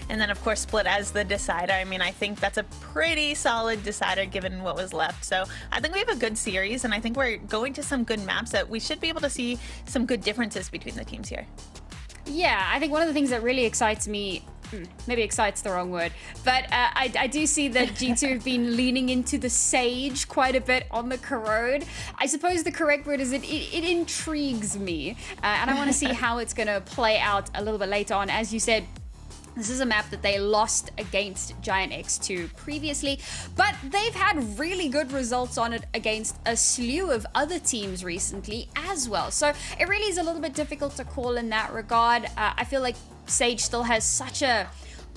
and then of course split as the decider. I mean, I think that's a pretty solid decider given what was left. So I think we have a good series, and I think we're going to some good maps that we should be able to see some good differences between the teams here. Yeah, I think one of the things that really excites me, maybe excite's the wrong word, but I do see that G2 have been leaning into the Sage quite a bit on the Corrode. I suppose the correct word is it intrigues me, and I want to see how it's going to play out a little bit later on. As you said, this is a map that they lost against Giant X2 previously, but they've had really good results on it against a slew of other teams recently as well. So it really is a little bit difficult to call in that regard. I feel like Sage still has such a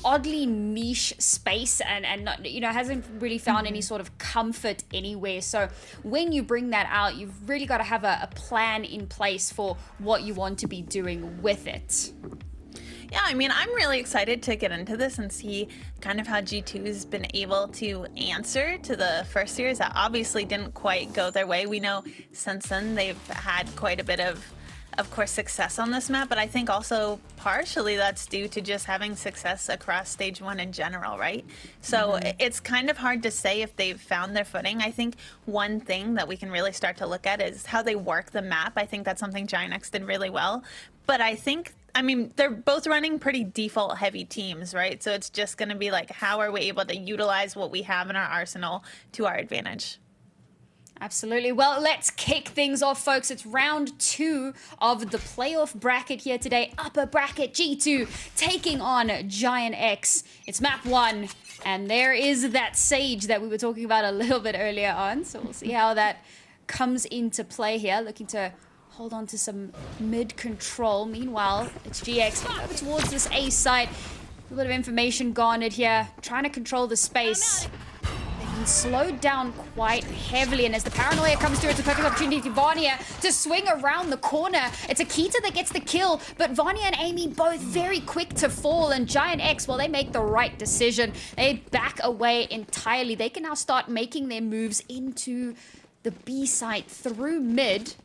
oddly niche space and not, hasn't really found any sort of comfort anywhere. So when you bring that out, you've really got to have a plan in place for what you want to be doing with it. Yeah, I mean, I'm really excited to get into this and see kind of how G2 has been able to answer to the first series that obviously didn't quite go their way. We know since then they've had quite a bit of course, success on this map, but I think also partially that's due to just having success across stage 1 in general, right? So it's kind of hard to say if they've found their footing. I think one thing that we can really start to look at is how they work the map. I think that's something Giant X did really well, but I mean, they're both running pretty default heavy teams, right? So it's just going to be like, how are we able to utilize what we have in our arsenal to our advantage? Absolutely. Well, let's kick things off, folks. It's round 2 of the playoff bracket here today. Upper bracket, G2 taking on Giant X. It's map 1, and there is that Sage that we were talking about a little bit earlier on. So we'll see how that comes into play here. Looking to hold on to some mid control. Meanwhile, it's GX over towards this A site. A little bit of information garnered here. Trying to control the space. They've been slowed down quite heavily, and as the paranoia comes through, it's a perfect opportunity for Vanya to swing around the corner. It's Akita that gets the kill, but Vanya and Amy both very quick to fall, and Giant X, well, they make the right decision. They back away entirely. They can now start making their moves into the B site through mid.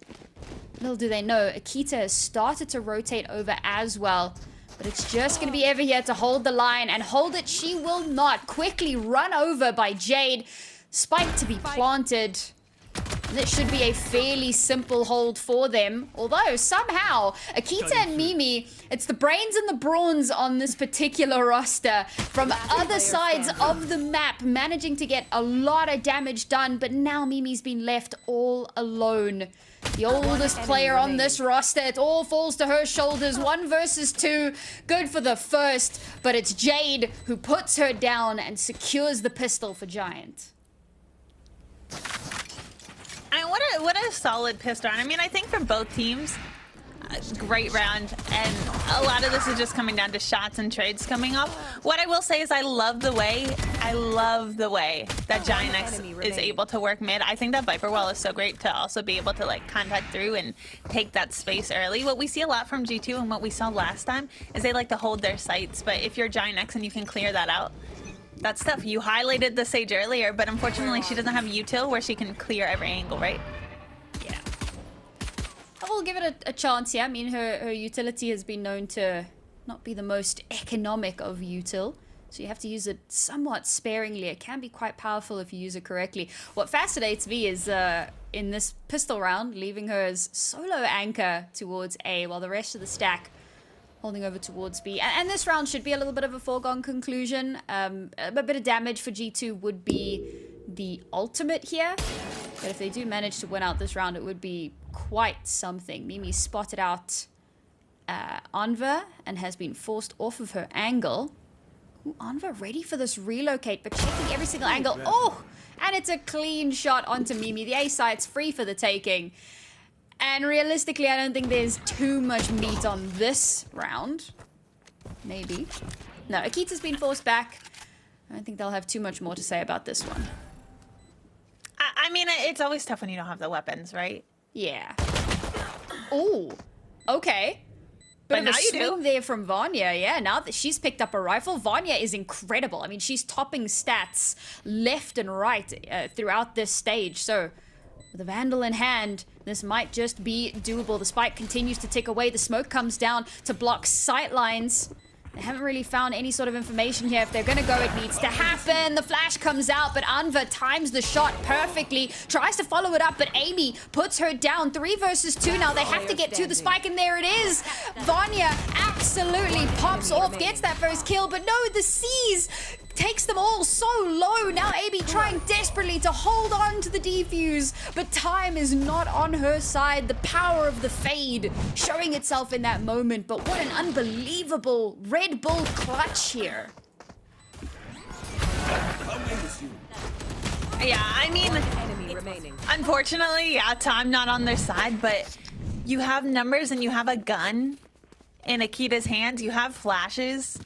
Little do they know, Akita has started to rotate over as well. But it's just going to be Eva here to hold the line, and hold it she will not. Quickly run over by Jade. Spike to be planted. And it should be a fairly simple hold for them. Although, somehow, Akita and Mimi, it's the brains and the brawns on this particular roster from other sides of the map, managing to get a lot of damage done. But now Mimi's been left all alone. The oldest player on this roster, it all falls to her shoulders. 1 versus 2, good for the first, but it's Jade who puts her down and secures the pistol for Giant. I mean, what a solid pistol round. I mean, I think for both teams, great round, and a lot of this is just coming down to shots and trades coming up. What I will say is I love the way that Giant X is able to work mid. I think that Viper Wall is so great to also be able to like contact through and take that space early. What we see a lot from G2 and what we saw last time is they like to hold their sights, but if you're Giant X and you can clear that out, that's tough. You highlighted the Sage earlier, but unfortunately she doesn't have util where she can clear every angle, right? Yeah. I'll give it a chance, yeah. I mean, her utility has been known to not be the most economic of util, so you have to use it somewhat sparingly. It can be quite powerful if you use it correctly. What fascinates me is in this pistol round, leaving her as solo anchor towards A, while the rest of the stack holding over towards B. And this round should be a little bit of a foregone conclusion. A bit of damage for G2 would be the ultimate here. But if they do manage to win out this round, it would be quite something. Mimi spotted out Anva and has been forced off of her angle. Ooh, Anva ready for this relocate, but checking every single angle. Oh, and it's a clean shot onto Mimi. The A site's free for the taking. And realistically, I don't think there's too much meat on this round. Maybe. No, Akita's been forced back. I don't think they'll have too much more to say about this one. I mean, it's always tough when you don't have the weapons, right? Yeah. Oh, okay. But now you swing there from Vanya, yeah. Now that she's picked up a rifle, Vanya is incredible. I mean, she's topping stats left and right throughout this stage. So, with a Vandal in hand, this might just be doable. The spike continues to tick away. The smoke comes down to block sight lines. They haven't really found any sort of information here. If they're gonna go, it needs to happen. The flash comes out, but Anva times the shot perfectly. Tries to follow it up, but Amy puts her down. 3 versus 2 now. They have to get to the spike, and there it is. Vanya absolutely pops off, gets that first kill, but no, the C's takes them all so low. Now Amy trying desperately to hold on to the defuse, but time is not on her side. The power of the fade showing itself in that moment, but what an unbelievable Red Bull clutch here. Yeah, I mean, unfortunately, yeah, time not on their side, but you have numbers and you have a gun in Akita's hands. You have flashes.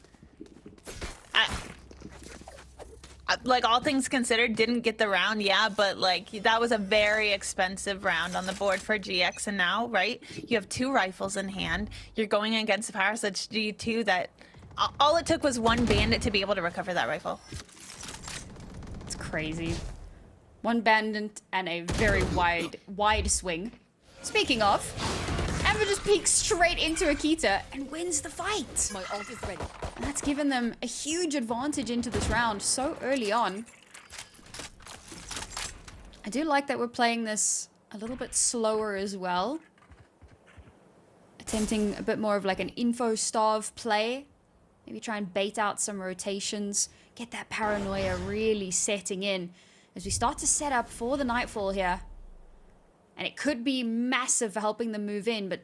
Like, all things considered, didn't get the round, yeah, but like that was a very expensive round on the board for GX, and now, right, you have 2 rifles in hand. You're going against a power such G2 that all it took was 1 bandit to be able to recover that rifle. It's crazy. 1 bandit and a very wide swing. Speaking of, Amber just peeks straight into Akita and wins the fight. My ult is ready. And that's given them a huge advantage into this round so early on. I do like that we're playing this a little bit slower as well. Attempting a bit more of like an info starve play. Maybe try and bait out some rotations. Get that paranoia really setting in as we start to set up for the nightfall here. And it could be massive for helping them move in, but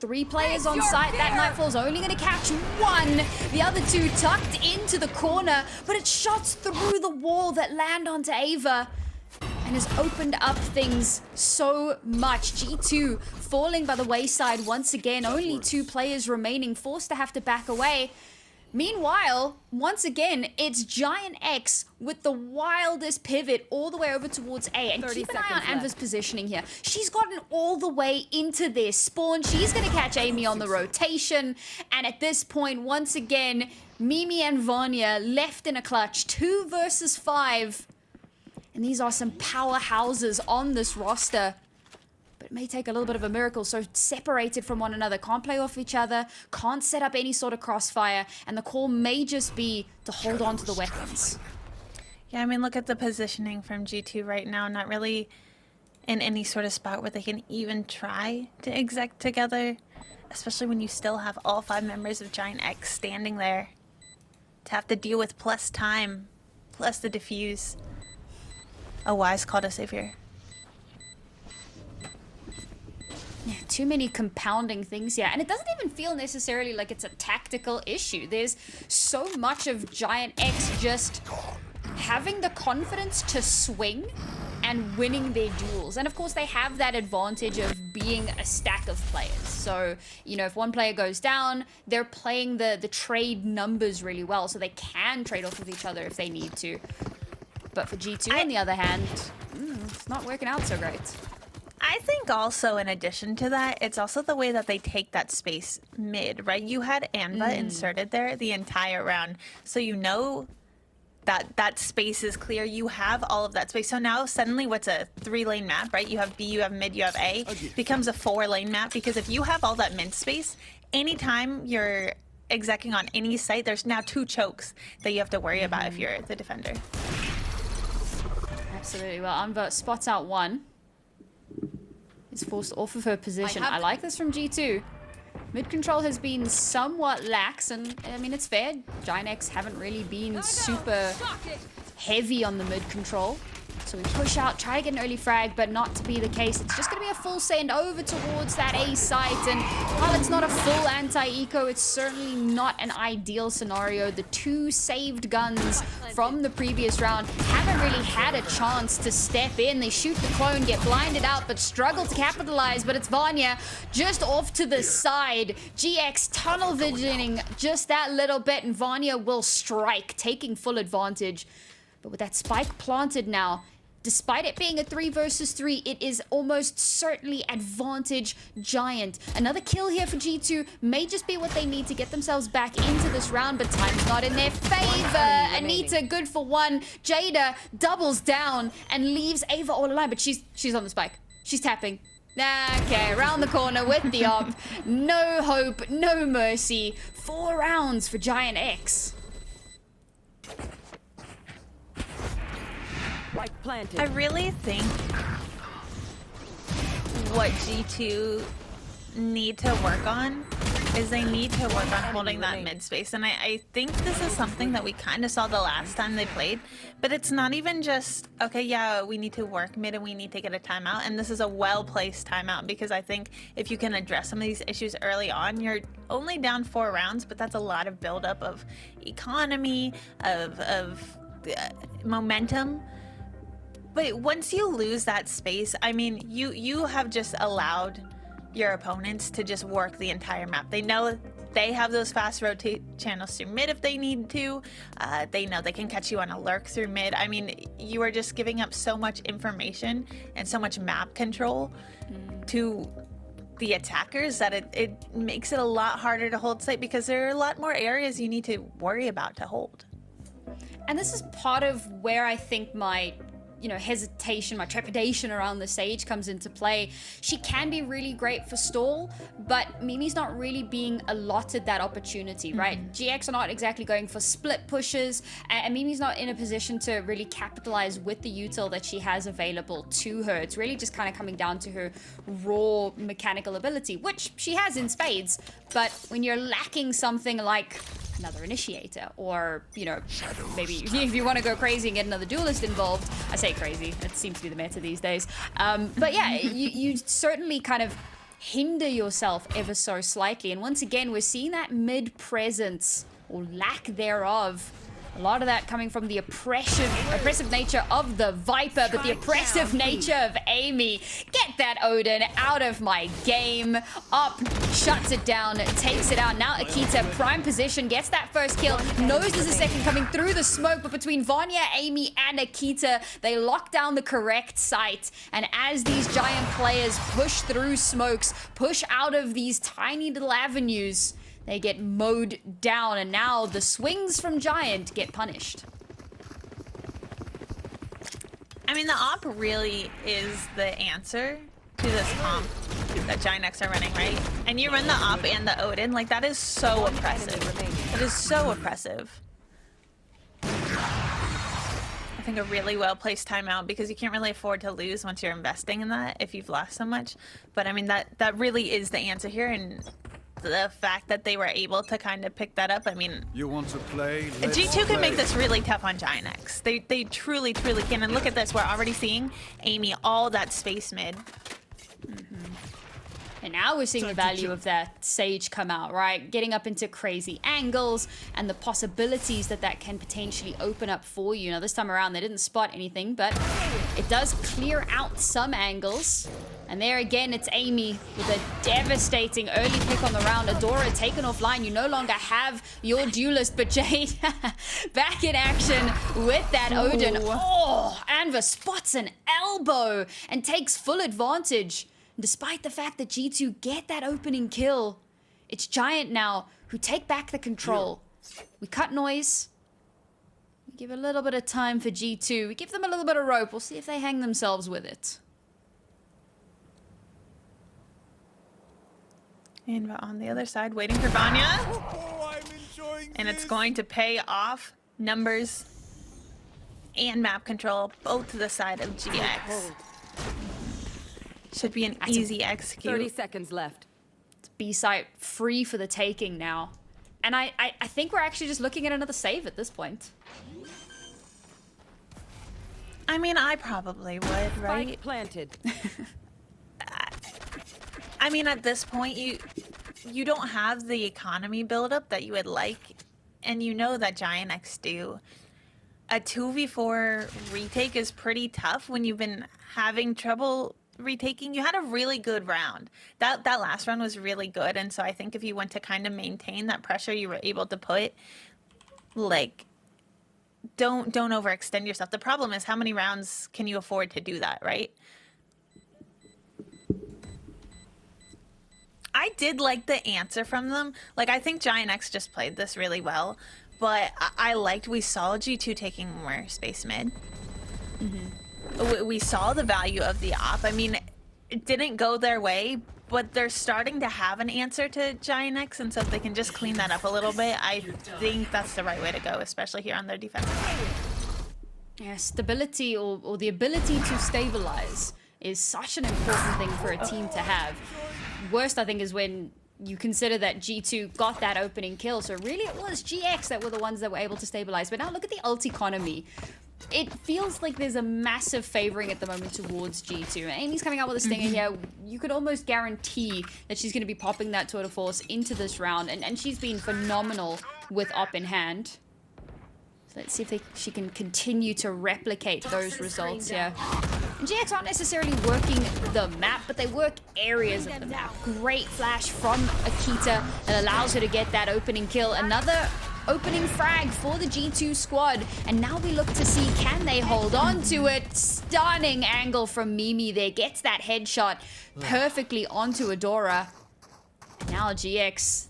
3 players on site. That nightfall's only going to catch 1. The other 2 tucked into the corner, but it shots through the wall that land onto Ava and has opened up things so much. G2 falling by the wayside once again. Only 2 players remaining, forced to have to back away. Meanwhile, once again, it's Giant X with the wildest pivot all the way over towards A. And keep an eye on Anva's positioning here. She's gotten all the way into this spawn. She's going to catch Amy on the rotation. And at this point, once again, Mimi and Vanya left in a clutch. 2 versus 5. And these are some powerhouses on this roster. But it may take a little bit of a miracle, so separated from one another, can't play off each other, can't set up any sort of crossfire, and the call may just be to hold on to the weapons. Yeah, I mean, look at the positioning from G2 right now, not really in any sort of spot where they can even try to exec together, especially when you still have all 5 members of Giant X standing there to have to deal with plus time, plus the defuse. A wise call to save here. Yeah, too many compounding things here. And it doesn't even feel necessarily like it's a tactical issue. There's so much of Giant X just having the confidence to swing and winning their duels. And of course, they have that advantage of being a stack of players. So, you know, if one player goes down, they're playing the trade numbers really well. So they can trade off with each other if they need to. But for G2, on the other hand, it's not working out so great. I think also, in addition to that, it's also the way that they take that space mid, right? You had Anva inserted there the entire round, so you know that that space is clear. You have all of that space. So now suddenly what's a 3-lane map, right? You have B, you have mid, you have A, becomes a 4-lane map, because if you have all that mid space, anytime you're execing on any site, there's now 2 chokes that you have to worry about if you're the defender. Absolutely. Well, Anva spots out 1. Is forced off of her position. I like this from G2. Mid control has been somewhat lax, and I mean, it's fair. Giant X haven't really been super heavy on the mid control. So we push out, try to get an early frag, but not to be the case. It's just going to be a full send over towards that A site. And while it's not a full anti-eco, it's certainly not an ideal scenario. The 2 saved guns from the previous round haven't really had a chance to step in. They shoot the clone, get blinded out, but struggle to capitalize. But it's Vanya just off to the side. GX tunnel visioning just that little bit, and Vanya will strike, taking full advantage. But with that spike planted now, despite it being a 3 versus 3, it is almost certainly advantage Giant. Another kill here for G2 may just be what they need to get themselves back into this round, but time's not in their favor. Anita good for 1. Jada doubles down and leaves Ava all alive, but she's on the spike. She's tapping. Okay, around the corner with the op. No hope, no mercy. 4 rounds for Giant X. Spike planted. I really think what G2 need to work on is they need to work on holding that mid space. And I think this is something that we kind of saw the last time they played, but it's not even just, okay, yeah, we need to work mid and we need to get a timeout. And this is a well-placed timeout because I think if you can address some of these issues early on, you're only down 4 rounds, but that's a lot of buildup of economy, of momentum. But once you lose that space, I mean, you have just allowed your opponents to just work the entire map. They know they have those fast rotate channels through mid if they need to. They know they can catch you on a lurk through mid. I mean, you are just giving up so much information and so much map control to the attackers that it makes it a lot harder to hold site because there are a lot more areas you need to worry about to hold. And this is part of where I think my hesitation, my trepidation around the Sage comes into play. She can be really great for stall, but Mimi's not really being allotted that opportunity, right? GX are not exactly going for split pushes, and Mimi's not in a position to really capitalize with the util that she has available to her. It's really just kind of coming down to her raw mechanical ability, which she has in spades, but when you're lacking something like another initiator, or maybe if you want to go crazy and get another duelist involved, I say crazy, it seems to be the meta these days, but yeah, you certainly kind of hinder yourself ever so slightly. And once again, we're seeing that mid presence or lack thereof. A lot of that coming from the oppressive nature of the Viper, but the oppressive nature of Amy. Get that Odin out of my game. Up, shuts it down, takes it out. Now Akita, prime position, gets that first kill. Knows there's a second coming through the smoke, but between Vanya, Amy, and Akita, they lock down the correct site. And as these giant players push through smokes, push out of these tiny little avenues, they get mowed down, and now the swings from Giant get punished. I mean, the op really is the answer to this comp that Giant X are running, right? And you run the op and the Odin, like that is so oppressive. It is so oppressive. I think a really well-placed timeout because you can't really afford to lose once you're investing in that if you've lost so much. But I mean, that really is the answer here, and the fact that they were able to kind of pick that up, I mean, you want to play? G2 can make this really tough on Giant X. They truly can. And look at this, we're already seeing Amy all that space mid. And now we're seeing the value of that Sage come out, right? Getting up into crazy angles and the possibilities that can potentially open up for you. Now, this time around, they didn't spot anything, but it does clear out some angles. And there again, it's Amy with a devastating early pick on the round. Adora taken offline. You no longer have your duelist, but Jade back in action with that Odin. Oh, Anva spots an elbow and takes full advantage. Despite the fact that G2 get that opening kill, it's Giant now who take back the control. We cut noise. We give a little bit of time for G2. We give them a little bit of rope. We'll see if they hang themselves with it. And on the other side, waiting for Vanya. Oh, I'm enjoying And this. it's going to pay off. Numbers and map control, both to the side of GX. Should be an easy execute. 30 seconds left. B-site free for the taking now. And I think we're actually just looking at another save at this point. I mean, I probably would, right? Spike planted. I mean, at this point, you don't have the economy buildup that you would like, and you know that Giant X do. A 2v4 retake is pretty tough when you've been having trouble retaking. You had a really good round. That last round was really good, and so I think if you want to kind of maintain that pressure you were able to put, like, don't overextend yourself. The problem is how many rounds can you afford to do that, right? I did like the answer from them. Like, I think Giant X just played this really well, but I liked we saw G2 taking more space mid. We saw the value of the op. I mean, it didn't go their way, but they're starting to have an answer to Giant X, and so if they can just clean that up a little bit, I think that's the right way to go, especially here on their defensive side. Yeah, stability or the ability to stabilize is such an important thing for a team to have. Worst, I think, is when you consider that G2 got that opening kill, so really it was GX that were the ones that were able to stabilize. But now look at the ult economy. It feels like there's a massive favoring at the moment towards G2. Amy's coming out with a stinger here. You could almost guarantee that she's going to be popping that tour de force into this round, and she's been phenomenal with op in hand. So let's see if she can continue to replicate those results here. And GX aren't necessarily working the map, but they work areas of the map. Great flash from Akita that allows her to get that opening kill. Another opening frag for the G2 squad. And now we look to see, can they hold on to it? Stunning angle from Mimi there. Gets that headshot perfectly onto Adora. And now GX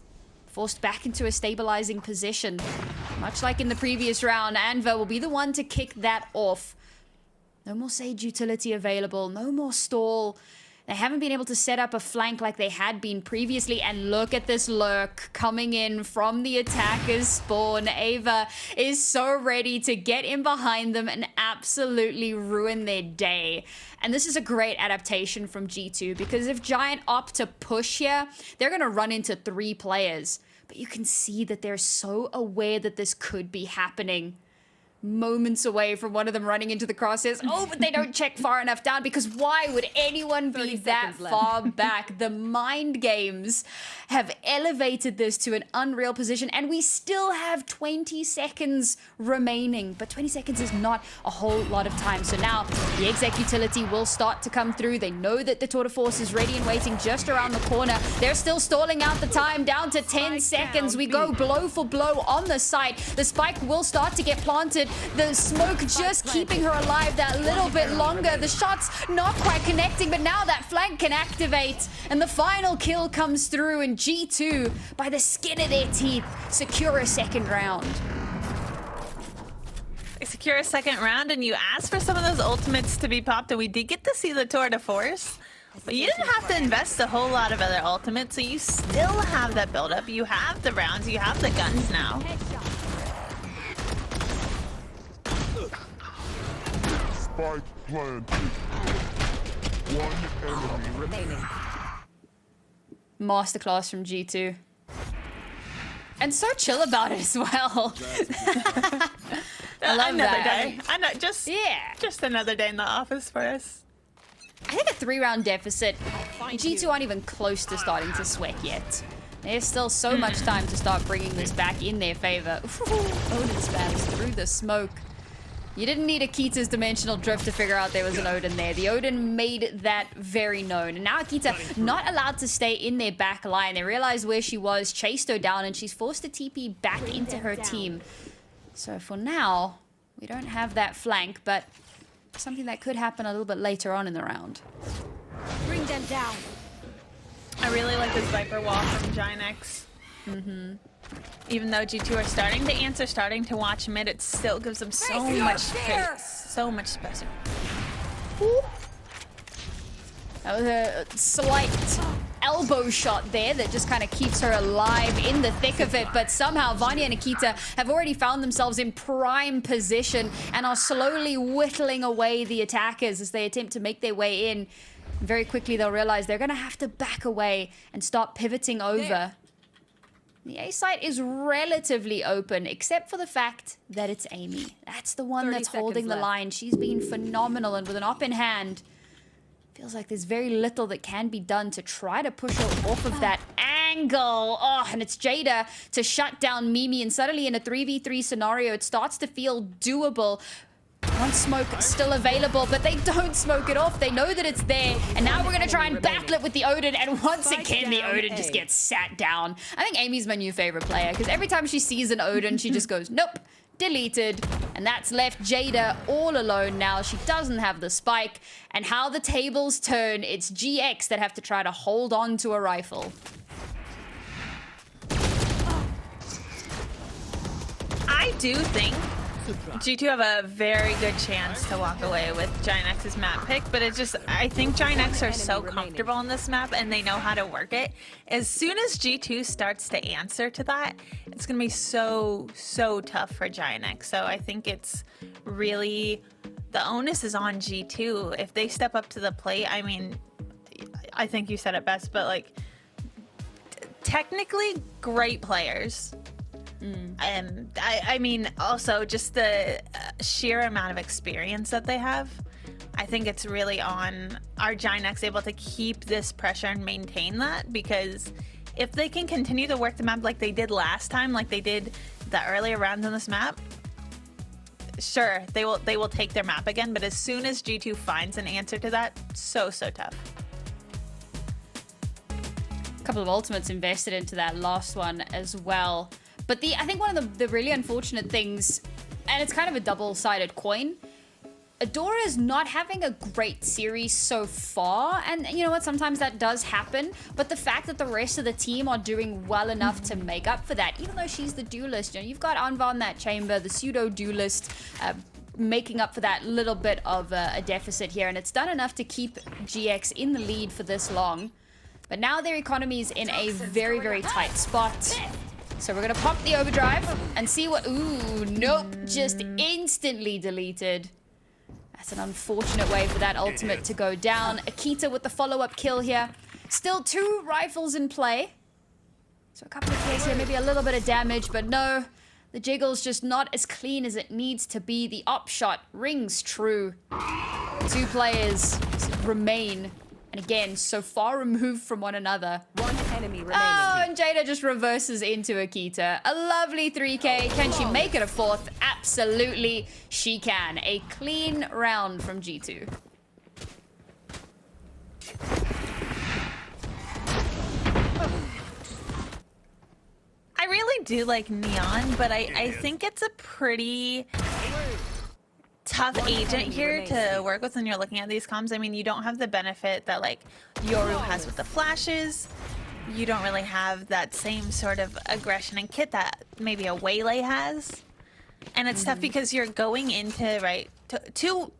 forced back into a stabilizing position. Much like in the previous round, Anva will be the one to kick that off. No more Sage utility available, no more stall. They haven't been able to set up a flank like they had been previously. And look at this lurk coming in from the attacker's spawn. Ava is so ready to get in behind them and absolutely ruin their day. And this is a great adaptation from G2, because if Giant opt to push here, they're going to run into 3 players. But you can see that they're so aware that this could be happening. Moments away from one of them running into the crosshairs. Oh, but they don't check far enough down, because why would anyone be that far back? The mind games have elevated this to an unreal position, and we still have 20 seconds remaining. But 20 seconds is not a whole lot of time. So now the exec utility will start to come through. They know that the tour de force is ready and waiting just around the corner. They're still stalling out the time, down to 10 seconds. We go blow for blow on the site. The spike will start to get planted. The smoke just keeping her alive that little bit longer. The shots not quite connecting, but now that flank can activate. And the final kill comes through, and G2, by the skin of their teeth, secure a second round. They secure a second round, and you asked for some of those ultimates to be popped, and we did get to see the tour de force. But you didn't have to invest a whole lot of other ultimates, so you still have that buildup. You have the rounds, you have the guns now. Spike planted. One enemy remaining. Masterclass from G2. And so chill about it as well. I love another that. day. I know, just another day in the office for us. I think a 3-round deficit. G2 aren't even close to starting to sweat yet. There's still so much time to start bringing this back in their favor. Odin spams through the smoke. You didn't need Akita's dimensional drift to figure out there was an Odin there. The Odin made that very known. And now Akita not allowed to stay in their back line. They realized where she was, chased her down, and she's forced to TP back into her team. So for now, we don't have that flank, but something that could happen a little bit later on in the round. Bring them down. I really like this Viper wall from Giant X. Even though G2 are starting to answer, starting to watch mid, it still gives them so much space. So much space. That was a slight elbow shot there that just kind of keeps her alive in the thick of it. But somehow Vanya and Akita have already found themselves in prime position and are slowly whittling away the attackers as they attempt to make their way in. Very quickly they'll realize they're going to have to back away and start pivoting over. The A site is relatively open, except for the fact that it's Amy. That's the one that's holding the line. She's been phenomenal, and with an op in hand, feels like there's very little that can be done to try to push her off of that angle. Oh, and it's Jada to shut down Mimi, and suddenly in a 3v3 scenario, it starts to feel doable. One smoke still available, but they don't smoke it off. They know that it's there, and now we're going to try and battle it with the Odin, and once again, the Odin just gets sat down. I think Amy's my new favorite player, because every time she sees an Odin, she just goes, nope, deleted. And that's left Jada all alone now. She doesn't have the spike, and how the tables turn, it's GX that have to try to hold on to a rifle. I do think G2 have a very good chance to walk away with Giant X's map pick, but it's just, I think Giant X are so comfortable on this map and they know how to work it. As soon as G2 starts to answer to that, it's going to be so tough for Giant X. So I think it's really, the onus is on G2. If they step up to the plate, I mean, I think you said it best, but like, technically great players. And I mean, also just the sheer amount of experience that they have. I think it's really on our Giant X able to keep this pressure and maintain that, because if they can continue to work the map like they did last time, like they did the earlier rounds on this map, sure, they will take their map again. But as soon as G2 finds an answer to that, so tough. A couple of ultimates invested into that last one as well. But I think one of the really unfortunate things, and it's kind of a double-sided coin, Adora is not having a great series so far, and you know what, sometimes that does happen, but the fact that the rest of the team are doing well enough to make up for that, even though she's the duelist, you know, you've got Anva in that chamber, the pseudo-duelist, making up for that little bit of a deficit here, and it's done enough to keep GX in the lead for this long. But now their economy is in a very tight spot. So we're gonna pop the overdrive and see what, ooh, nope, just instantly deleted. That's an unfortunate way for that ultimate to go down. Akita with the follow-up kill here. Still 2 rifles in play. So a couple of kills here, maybe a little bit of damage, but no, the jiggle's just not as clean as it needs to be. The op shot rings true. 2 players remain. And again, so far removed from one another. One enemy remaining. Oh, and Jada just reverses into Akita. A lovely 3K. Can she make it a 4th? Absolutely, she can. A clean round from G2. I really do like Neon, but I think it's a pretty tough agent here to work with when you're looking at these comms. I mean, you don't have the benefit that like Yoru has with the flashes. You don't really have that same sort of aggression and kit that maybe a Waylay has. And it's tough because you're going into, right, two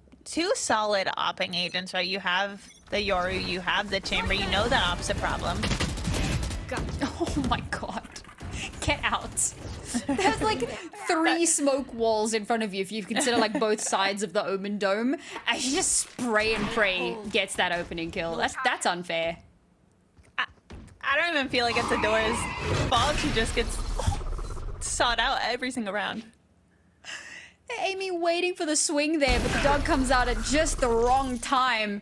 solid opping agents, right? You have the Yoru, you have the chamber, you know that op's a problem. Oh my god. Get out. There's like 3 smoke walls in front of you if you consider like both sides of the Omen Dome. And she just spray and pray gets that opening kill. That's unfair. I don't even feel like it's Adora's fault. She just gets sought out every single round. Amy waiting for the swing there, but the dog comes out at just the wrong time.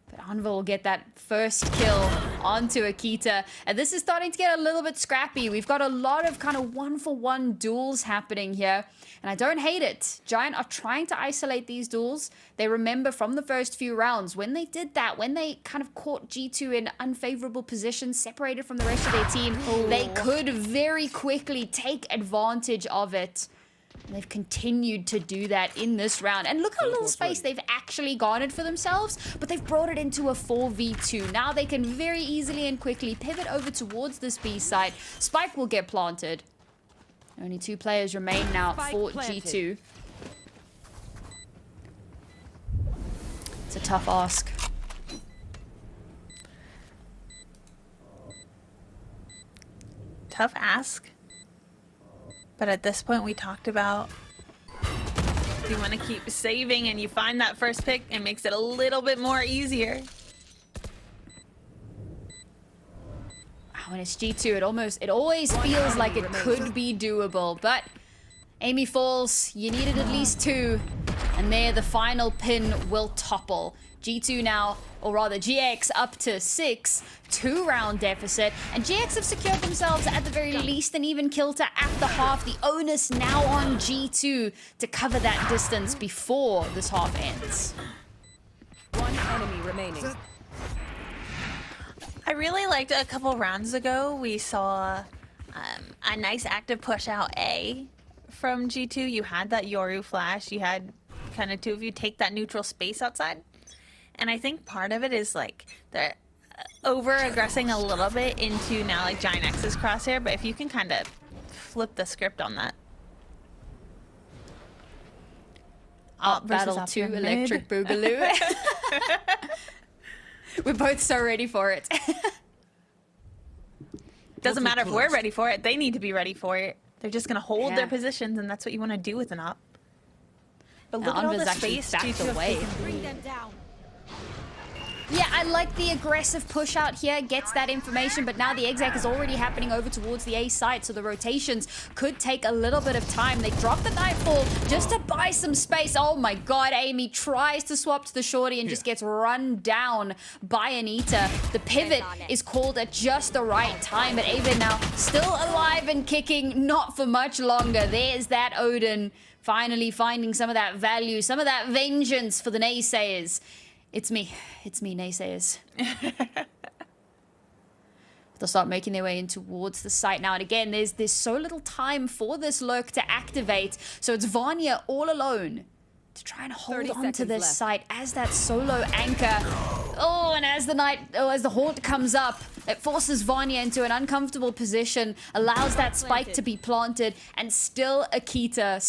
But Anva will get that first kill onto Akita. And this is starting to get a little bit scrappy. We've got a lot of kind of 1-for-1 duels happening here. And I don't hate it. Giant are trying to isolate these duels. They remember from the first few rounds, when they did that, when they kind of caught G2 in unfavorable positions, separated from the rest of their team, they could very quickly take advantage of it. And they've continued to do that in this round. And look how little space they've actually garnered for themselves, but they've brought it into a 4v2. Now they can very easily and quickly pivot over towards this B site. Spike will get planted. Only 2 players remain now for G2. It's a tough ask. Tough ask. But at this point, we talked about if you want to keep saving and you find that first pick, it makes it a little bit more easier. When it's G2, it always feels like it could be doable, but Amy falls. You needed at least 2, and there the final pin will topple. G2 now, or rather GX up to 6, 2-round deficit, and GX have secured themselves at the very least an even kill to at the half. The onus now on G2 to cover that distance before this half ends. One enemy remaining. I really liked a couple rounds ago, we saw a nice active push out A from G2. You had that Yoru flash, you had kind of 2 of you take that neutral space outside. And I think part of it is like they're over-aggressing a little bit into now like Giant X's crosshair, but if you can kind of flip the script on that. Op versus Battle Op 2 Pyramid. Electric Boogaloo. We're both so ready for it. Doesn't matter if we're ready for it. They need to be ready for it. They're just going to hold Yeah. their positions, and that's what you want to do with an op. But Now, look at all Anva's the actually space backed G2 have away. taken. Bring them down. Yeah, I like the aggressive push out here, gets that information, but now the exec is already happening over towards the A site, so the rotations could take a little bit of time. They drop the Nightfall just to buy some space. Oh my god, Amy tries to swap to the shorty and just gets run down by Anita. The pivot is called at just the right time, but Ava now still alive and kicking, not for much longer. There's that Odin finally finding some of that value, some of that vengeance for the naysayers. It's me, naysayers. They'll start making their way in towards the site now. And again, there's so little time for this lurk to activate. So it's Vanya all alone to try and hold 30 on to seconds this left. site as that solo anchor. Oh, and as the haunt comes up, it forces Vanya into an uncomfortable position, allows that spike to be planted, and still Akita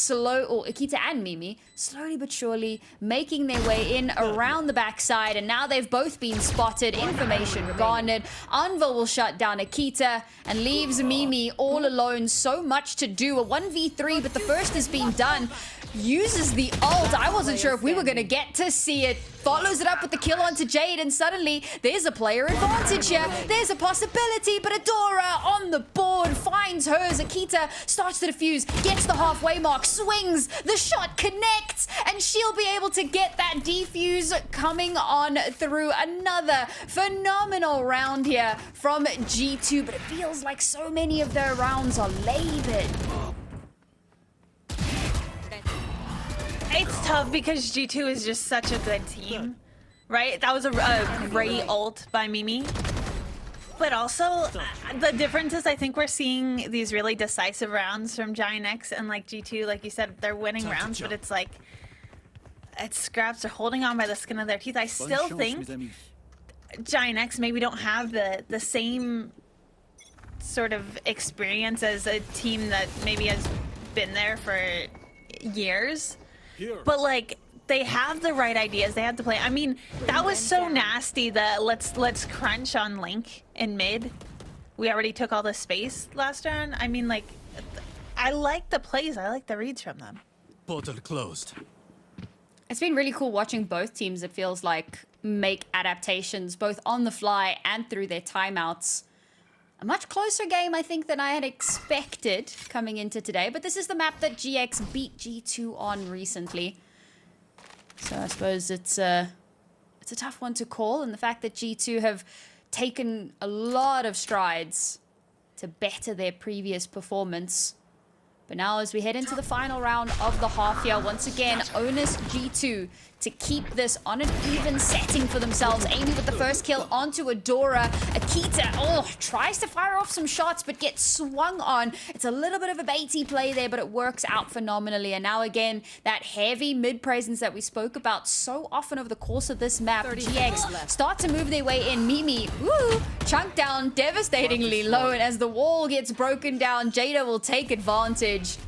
and Mimi, slowly but surely making their way in around the backside, and now they've both been spotted, information garnered. Anva will shut down Akita and leaves Mimi all alone. So much to do, a 1v3, but the first has been done. Uses the ult. I wasn't sure if we were going to get to see it. Follows it up with the kill onto Jade, and suddenly there's a player advantage here. There's a possibility, but Adora on the board finds hers. Akita starts to defuse, gets the halfway mark, swings, the shot connects, and she'll be able to get that defuse coming on through. Another phenomenal round here from G2, but it feels like so many of their rounds are labored. It's tough because G2 is just such a good team, right? That was a great ult by Mimi. But also, the difference is I think we're seeing these really decisive rounds from Giant X and like G2, like you said, they're winning rounds, but it's like, it's scraps, they're holding on by the skin of their teeth. I still think Giant X maybe don't have the same sort of experience as a team that maybe has been there for years. But like they have the right ideas, they have to play. I mean, that was so nasty that let's crunch on Link in mid. We already took all the space last round. I mean, like, I like the plays, I like the reads from them. Portal closed. It's been really cool watching both teams, it feels like, make adaptations both on the fly and through their timeouts. A much closer game, I think, than I had expected coming into today. But this is the map that GX beat G2 on recently. So I suppose it's a tough one to call. And the fact that G2 have taken a lot of strides to better their previous performance. But now as we head into the final round of the half here, once again, onus G2 to keep this on an even setting for themselves. Amy with the first kill onto Adora. Akita, tries to fire off some shots, but gets swung on. It's a little bit of a baity play there, but it works out phenomenally. And now again, that heavy mid presence that we spoke about so often over the course of this map. GX start to move their way in. Mimi, chunked down devastatingly low, and as the wall gets broken down, Jada will take advantage.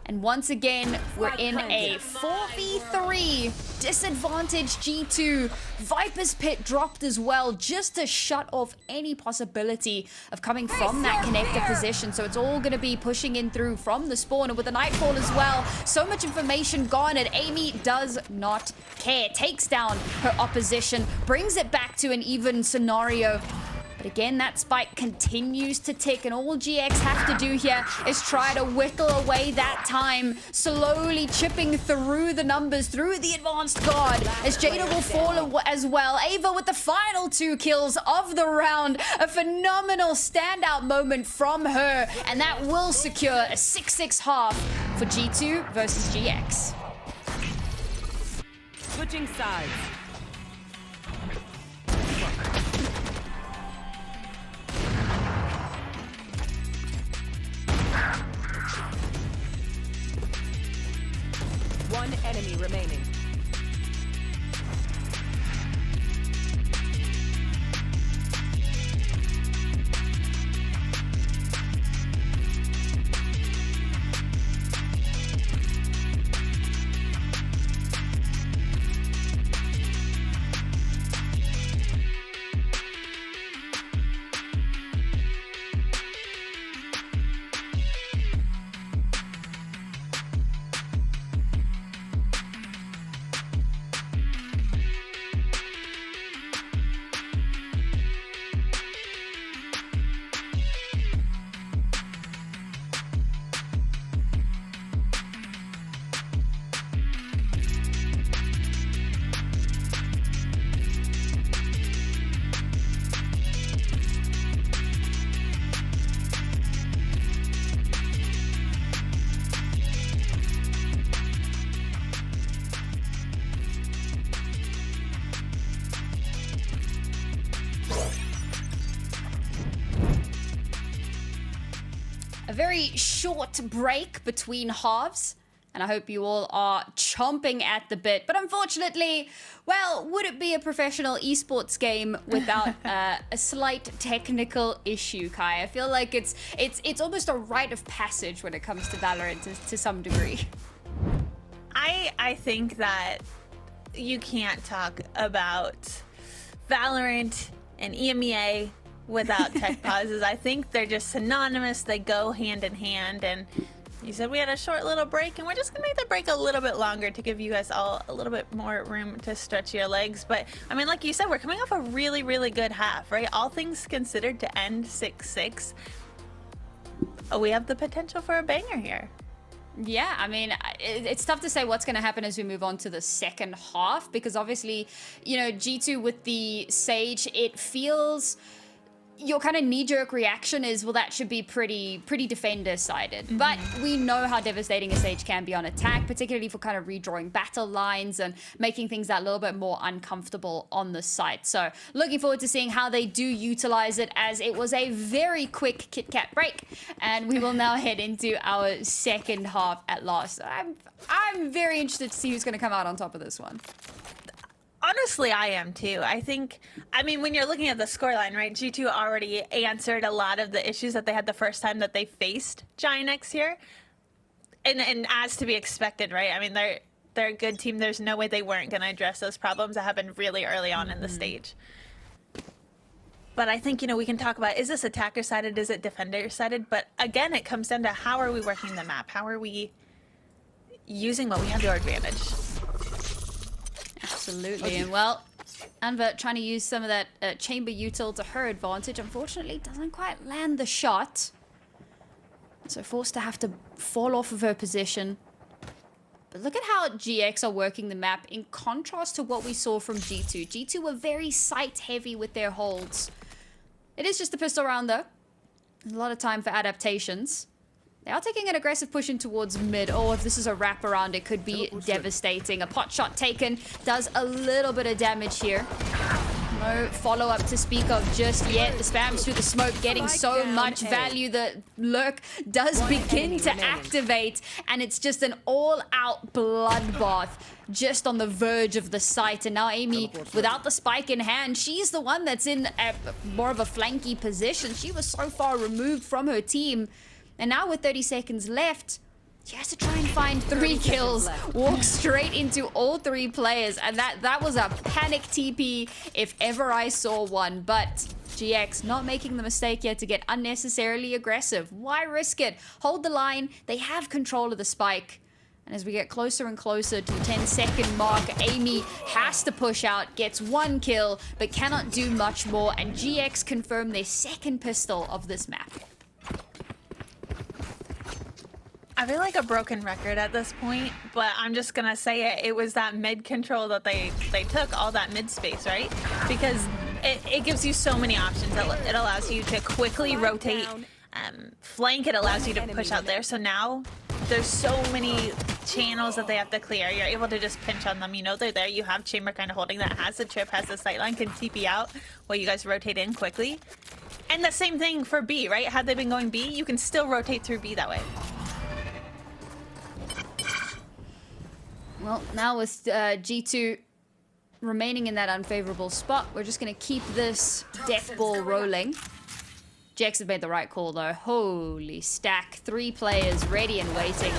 And once again, we're in a 4v3 disadvantage G2. Viper's Pit dropped as well, just to shut off any possibility of coming from that connector position. So it's all going to be pushing in through from the spawn, and with the Nightfall as well. So much information garnered. Amy does not care. Takes down her opposition, brings it back to an even scenario. But again, that spike continues to tick, and all GX have to do here is try to whittle away that time, slowly chipping through the numbers, through the advanced guard, as Jada will fall as well. Ava with the final 2 kills of the round. A phenomenal standout moment from her, and that will secure a 6-6 half for G2 versus GX. Switching sides. One enemy remaining. very short break between halves. And I hope you all are chomping at the bit. But unfortunately, well, would it be a professional esports game without a slight technical issue, Kai? I feel like it's almost a rite of passage when it comes to Valorant to some degree. I think that you can't talk about Valorant and EMEA without tech pauses. I think they're just synonymous. They go hand in hand. And you said we had a short little break, and we're just gonna make the break a little bit longer to give you guys all a little bit more room to stretch your legs. But I mean, like you said, we're coming off a really, really good half, right? All things considered, to end 6-6. We have the potential for a banger here. Yeah, I mean, it's tough to say what's going to happen as we move on to the second half, because obviously, you know, G2 with the Sage, it feels... Your kind of knee-jerk reaction is, well, that should be pretty defender-sided. But we know how devastating a Sage can be on attack, particularly for kind of redrawing battle lines and making things that little bit more uncomfortable on the site. So looking forward to seeing how they do utilize it, as it was a very quick Kit Kat break. And we will now head into our second half at last. I'm very interested to see who's going to come out on top of this one. Honestly, I am too. I mean, when you're looking at the scoreline, right, G2 already answered a lot of the issues that they had the first time that they faced Giant X here. And as to be expected, right? I mean, they're a good team. There's no way they weren't going to address those problems that happened really early on in the stage. But I think, you know, we can talk about, is this attacker-sided, is it defender-sided? But again, it comes down to how are we working the map? How are we using what we have to our advantage? Absolutely, and well, Anva trying to use some of that chamber util to her advantage. Unfortunately, doesn't quite land the shot. So forced to have to fall off of her position. But look at how GX are working the map in contrast to what we saw from G2. G2 were very sight heavy with their holds. It is just a pistol round though. There's a lot of time for adaptations. They are taking an aggressive push in towards mid. Oh, if this is a wraparound, it could be devastating. A pot shot taken does a little bit of damage here. No follow-up to speak of just yet. The spams through the smoke getting so much value. The lurk does begin to activate, and it's just an all-out bloodbath just on the verge of the site. And now Amy, without the spike in hand, she's the one that's in more of a flanky position. She was so far removed from her team. And now with 30 seconds left, she has to try and find 3 kills, walk straight into all 3 players. And that was a panic TP if ever I saw one. But GX not making the mistake yet to get unnecessarily aggressive. Why risk it? Hold the line. They have control of the spike. And as we get closer and closer to the 10-second mark, Amy has to push out, gets 1 kill, but cannot do much more. And GX confirm their second pistol of this map. I feel like a broken record at this point, but I'm just gonna say it. It was that mid control that they took, all that mid space, right? Because it gives you so many options. It allows you to quickly rotate, flank. It allows you to push out there. So now there's so many channels that they have to clear. You're able to just pinch on them. You know they're there. You have Chamber kind of holding that, has the trip, has the sightline, can TP out while you guys rotate in quickly. And the same thing for B, right? Had they been going B, you can still rotate through B that way. Well, now with G2 remaining in that unfavorable spot, we're just going to keep this death ball rolling. GX have made the right call, though. Holy stack. 3 players ready and waiting.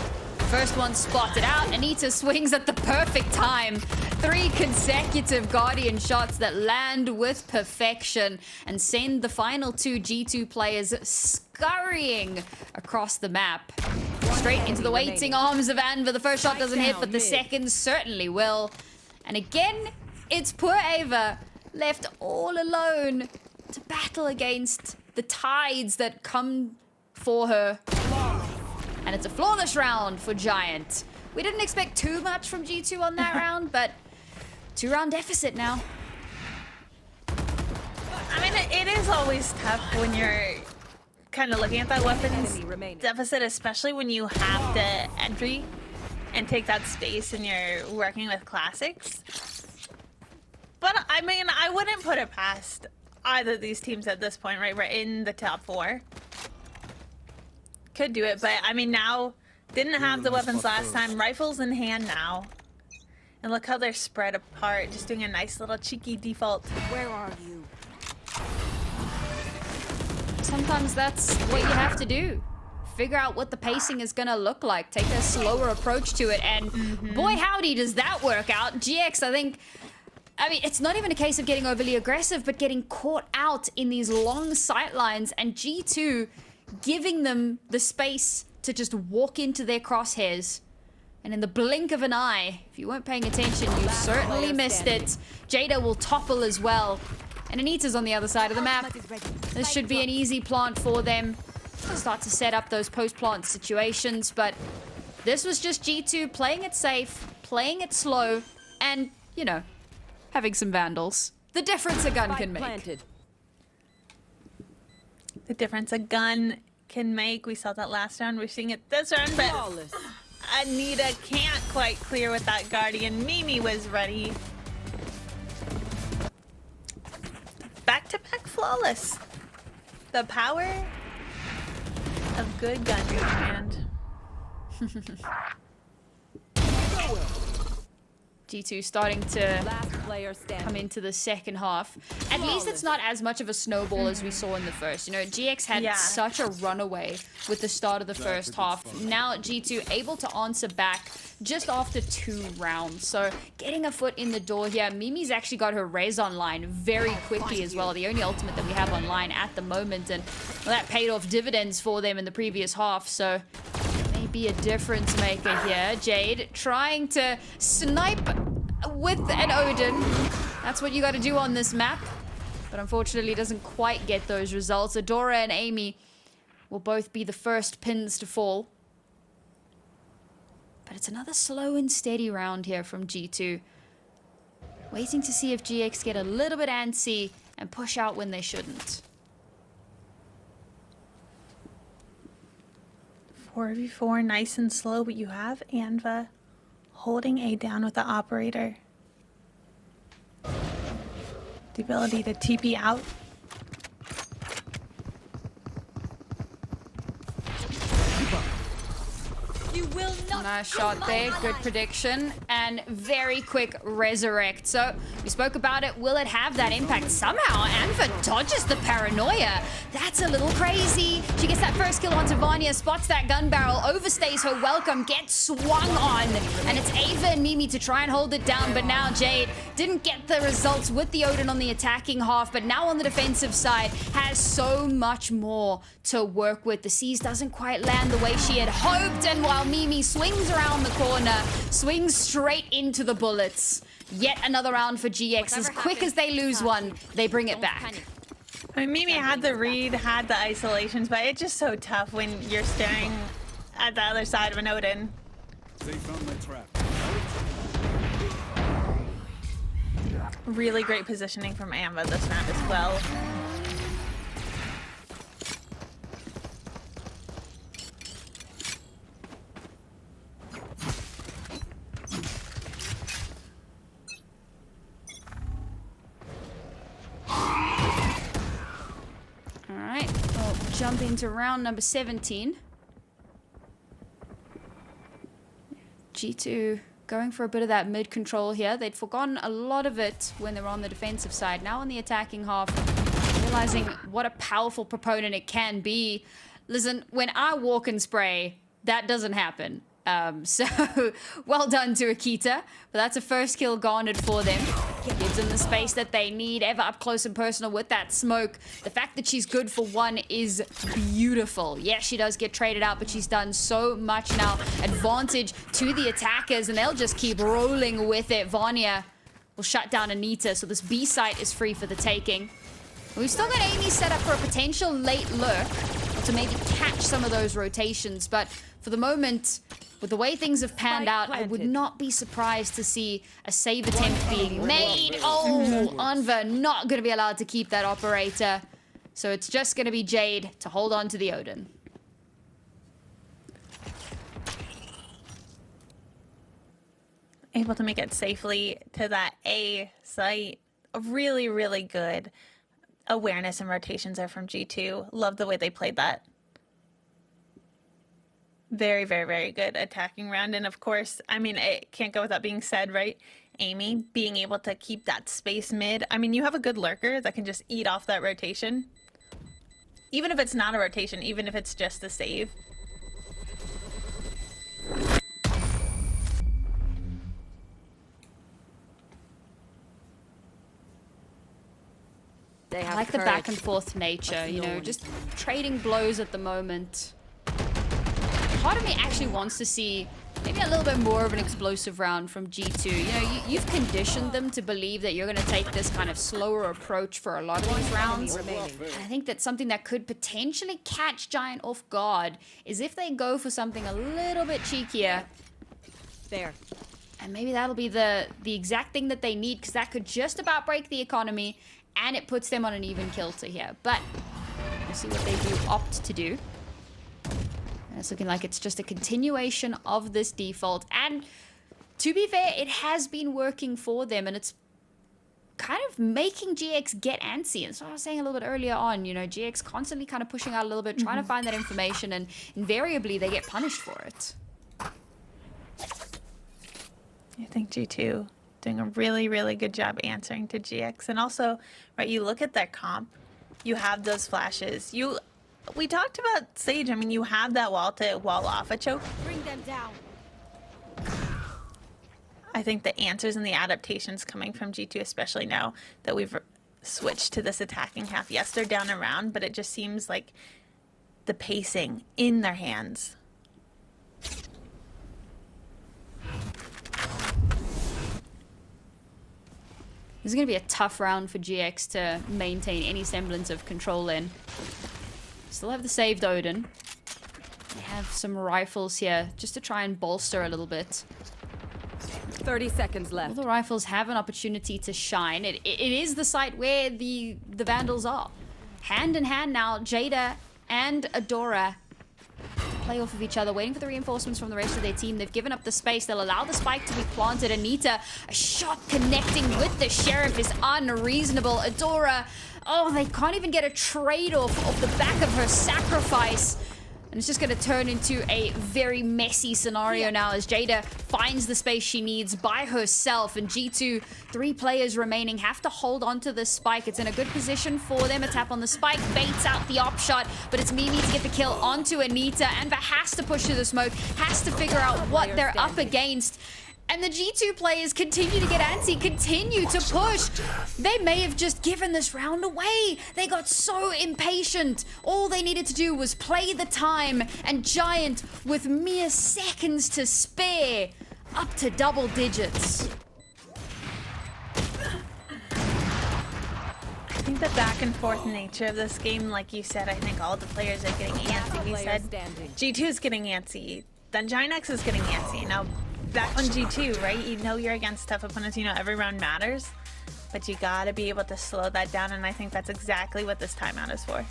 First one spotted out. Anita swings at the perfect time. 3 consecutive Guardian shots that land with perfection and send the final 2 G2 players scurrying across the map. Straight into the waiting arms of Anva. The first shot doesn't hit, but the second certainly will. And again, it's poor Ava left all alone to battle against the tides that come for her. And it's a flawless round for Giant. We didn't expect too much from G2 on that round, but 2-round deficit now. I mean, it is always tough when you're kind of looking at that weapons deficit, especially when you have to entry and take that space and you're working with classics. But I mean, I wouldn't put it past either of these teams at this point, right? We're in the top 4. could do it, but I mean now didn't have the weapons last time. Rifles in hand now. And look how they're spread apart, just doing a nice little cheeky default. Where are you? Sometimes that's what you have to do. Figure out what the pacing is gonna look like. Take a slower approach to it, and boy howdy does that work out. GX, I think, I mean, it's not even a case of getting overly aggressive, but getting caught out in these long sight lines, and G2 giving them the space to just walk into their crosshairs. And in the blink of an eye, if you weren't paying attention, you certainly missed it. Jada will topple as well. And Anita's on the other side of the map. This should be an easy plant for them. Start to set up those post-plant situations, but this was just G2 playing it safe, playing it slow, and, you know, having some vandals. The difference a gun can make. Planted. The difference a gun can make. We saw that last round. We're seeing it this round, but Flawless. Anita can't quite clear with that Guardian. Mimi was ready. Back-to-back flawless. The power of good gun command. G2 starting to Last player standing. come into the second half. At least it's not as much of a snowball as we saw in the first. You know, GX had such a runaway with the start of the first half. Now G2 able to answer back just after 2 rounds. So getting a foot in the door here. Mimi's actually got her res online very quickly as well. The only ultimate that we have online at the moment. And well, that paid off dividends for them in the previous half. So be a difference maker here. Jade trying to snipe with an Odin. That's what you got to do on this map. But unfortunately doesn't quite get those results. Adora and Amy will both be the first pins to fall. But it's another slow and steady round here from G2. Waiting to see if GX get a little bit antsy and push out when they shouldn't. 4v4, nice and slow, but you have Anva holding A down with the operator. The ability to TP out. You will not. Nice shot there, good prediction, and very quick resurrect. So, we spoke about it, will it have that impact? Somehow, Anva dodges the paranoia. That's a little crazy. She gets that first kill onto Vanya, spots that gun barrel, overstays her welcome, gets swung on, and it's Ava and Mimi to try and hold it down, but now Jade didn't get the results with the Odin on the attacking half, but now on the defensive side, has so much more to work with. The C's doesn't quite land the way she had hoped, and while Mimi swings around the corner, swings straight into the bullets. Yet another round for GX. As quick as they lose one, they bring it back. I mean, Mimi had the read, had the isolations, but it's just so tough when you're staring at the other side of an Odin. They found my trap. Really great positioning from Anva this round as well. Alright, we'll jump into round number 17. G2 going for a bit of that mid control here. They'd forgotten a lot of it when they were on the defensive side. Now on the attacking half, realizing what a powerful proponent it can be. Listen, when I walk and spray, that doesn't happen. So, well done to Akita. But that's a first kill garnered for them. Gives them the space that they need. Ever up close and personal with that smoke. The fact that she's good for one is beautiful. Yes, she does get traded out, but she's done so much now. Advantage to the attackers, and they'll just keep rolling with it. Vanya will shut down Anita, so this B site is free for the taking. We've still got Amy set up for a potential late lurk to maybe catch some of those rotations, but for the moment, with the way things have panned out, I would not be surprised to see a save attempt being made. Oh, Anva not going to be allowed to keep that operator. So it's just going to be Jade to hold on to the Odin. Able to make it safely to that A site. Really, really good awareness and rotations there from G2. Love the way they played that. Very, very, very good attacking round. And of course, I mean, it can't go without being said, right? Amy being able to keep that space mid. I mean, you have a good lurker that can just eat off that rotation. Even if it's not a rotation, even if it's just a save. They I have like the back and courage. forth nature, you no know, one just trading blows at the moment. Part of me actually wants to see maybe a little bit more of an explosive round from G2. You know, you've conditioned them to believe that you're going to take this kind of slower approach for a lot of these rounds. remaining. And I think that something that could potentially catch Giant off guard is if they go for something a little bit cheekier. There. And maybe that'll be the exact thing that they need, because that could just about break the economy, and it puts them on an even kilter here. But we'll see what they do opt to do. And it's looking like it's just a continuation of this default. And to be fair, it has been working for them, and it's kind of making GX get antsy. And so I was saying a little bit earlier on, you know, GX constantly kind of pushing out a little bit, trying to find that information, and invariably they get punished for it. I think G2 doing a really, really good job answering to GX. And also, right, you look at their comp, you have those flashes. We talked about Sage. I mean, you have that wall to wall off a choke. Bring them down. I think the answers and the adaptations coming from G2, especially now that we've switched to this attacking half. Yes, they're down around, but it just seems like the pacing in their hands. This is going to be a tough round for GX to maintain any semblance of control in. Still have the saved Odin. They have some rifles here just to try and bolster a little bit. 30 seconds All left. the rifles have an opportunity to shine. It is the site where the Vandals are. Hand in hand now, Jada and Adora play off of each other, waiting for the reinforcements from the rest of their team. They've given up the space. They'll allow the spike to be planted. Anita, a shot connecting with the Sheriff is unreasonable. Adora, oh, they can't even get a trade-off off the back of her sacrifice. And it's just going to turn into a very messy scenario now as Jada finds the space she needs by herself. And G2, 3 players remaining, have to hold on to this spike. It's in a good position for them. A tap on the spike, baits out the op shot, but it's Mimi to get the kill onto Anita. Anva has to push through the smoke, has to figure out what they're up against. And the G2 players continue to get antsy, continue to push. They may have just given this round away. They got so impatient. All they needed to do was play the time, and Giant, with mere seconds to spare, up to double digits. I think the back and forth nature of this game, like you said, I think all the players are getting antsy. We Player said standing. G2 is getting antsy. Then Giant X is getting antsy. Now back on G2, right? You know you're against tough opponents. You know every round matters, but you gotta be able to slow that down. And I think that's exactly what this timeout is for.